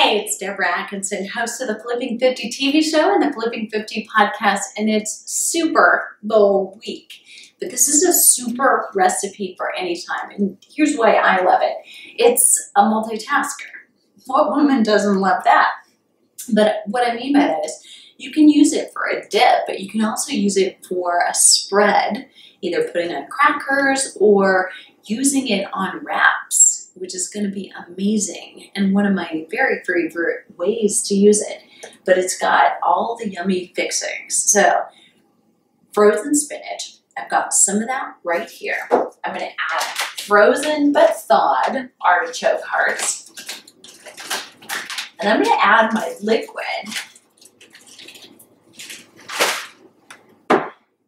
Hey, it's Deborah Atkinson, host of the Flipping 50 TV show and the Flipping 50 podcast, and it's Super Bowl week. But this is a super recipe for any time, and here's why I love it. It's a multitasker. What woman doesn't love that? But what I mean by that is you can use it for a dip, but you can also use it for a spread, either putting on crackers or using it on wraps, which is going to be amazing and one of my very favorite ways to use it. But it's got all the yummy fixings. So frozen spinach, I've got some of that right here. I'm going to add frozen but thawed artichoke hearts. And I'm going to add my liquid.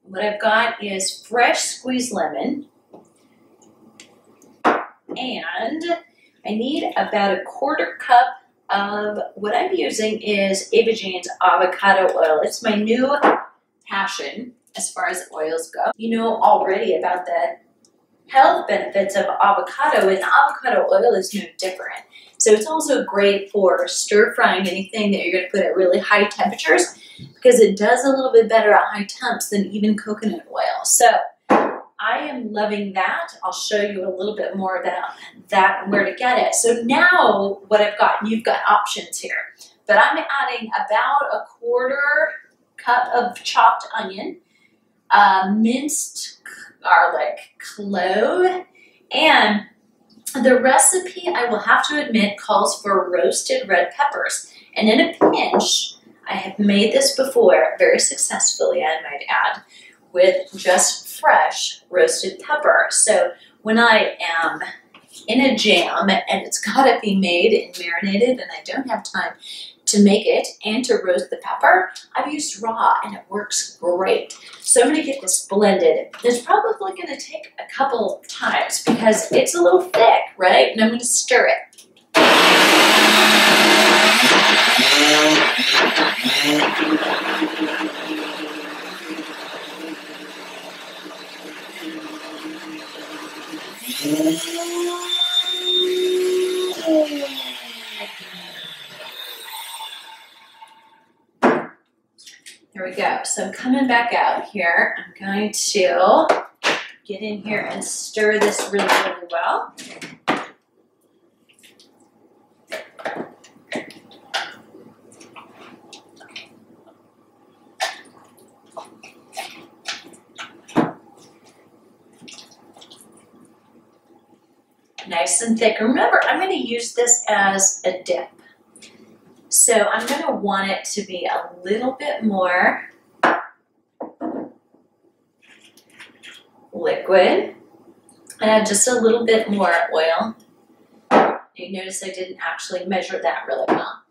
What I've got is fresh squeezed lemon. And I need about a quarter cup of what I'm using is Ava Jane's avocado oil. It's my new passion as far as oils go. You know already about the health benefits of avocado, and avocado oil is no different. So it's also great for stir frying anything that you're going to put at really high temperatures, because it does a little bit better at high temps than even coconut oil. So I am loving that. I'll show you a little bit more about that and where to get it. So now what I've got, you've got options here, but I'm adding about a quarter cup of chopped onion, minced garlic, clove, and the recipe, I will have to admit, calls for roasted red peppers. And in a pinch, I have made this before very successfully, I might add, with just fresh roasted pepper. So when I am in a jam and it's got to be made and marinated and I don't have time to make it and to roast the pepper, I've used raw and it works great. So I'm going to get this blended. It's probably going to take a couple times because it's a little thick, right? And I'm going to stir it. There we go. So I'm coming back out here. I'm going to get in here and stir this really, really well. Nice and thick. Remember, I'm going to use this as a dip. So I'm going to want it to be a little bit more liquid. And add just a little bit more oil. You notice I didn't actually measure that really well.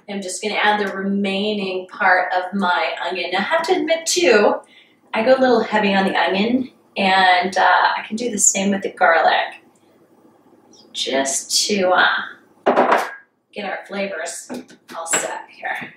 I'm just going to add the remaining part of my onion. Now I have to admit too, I go a little heavy on the onion, and I can do the same with the garlic, just to get our flavors all set here.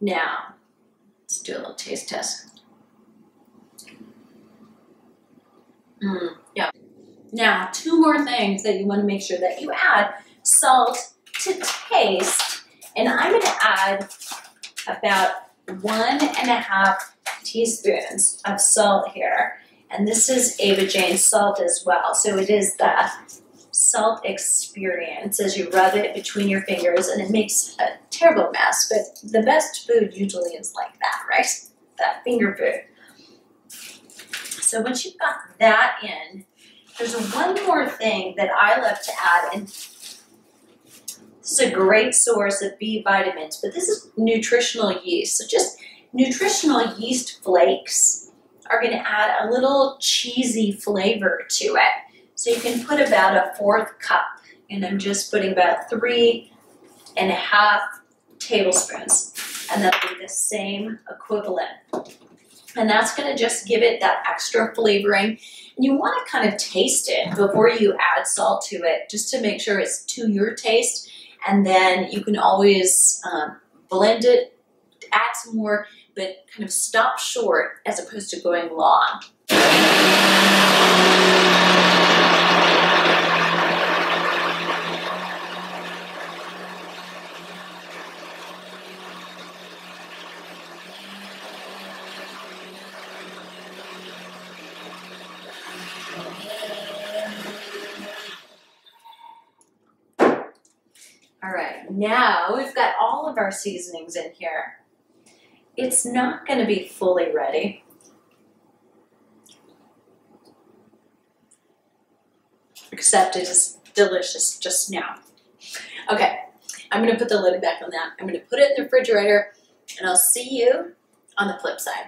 Now, let's do a little taste test. Yeah. Now, two more things that you want to make sure that you add. Salt to taste. And I'm going to add about 1.5 teaspoons of salt here. And this is Ava Jane salt as well. So it is the salt experience as you rub it between your fingers, and it makes a terrible mess, but the best food usually is like that, right? That finger food. So once you've got that in, there's one more thing that I love to add, and this is a great source of B vitamins, but this is nutritional yeast. So just nutritional yeast flakes are going to add a little cheesy flavor to it. So you can put about a 1/4 cup and I'm just putting about 3.5 tablespoons, and that'll be the same equivalent. And that's gonna just give it that extra flavoring. And you wanna kind of taste it before you add salt to it, just to make sure it's to your taste. And then you can always blend it, add some more, but kind of stop short as opposed to going long. All right, now we've got all of our seasonings in here. It's not going to be fully ready. Except it is delicious just now. Okay, I'm going to put the lid back on that. I'm going to put it in the refrigerator, and I'll see you on the flip side.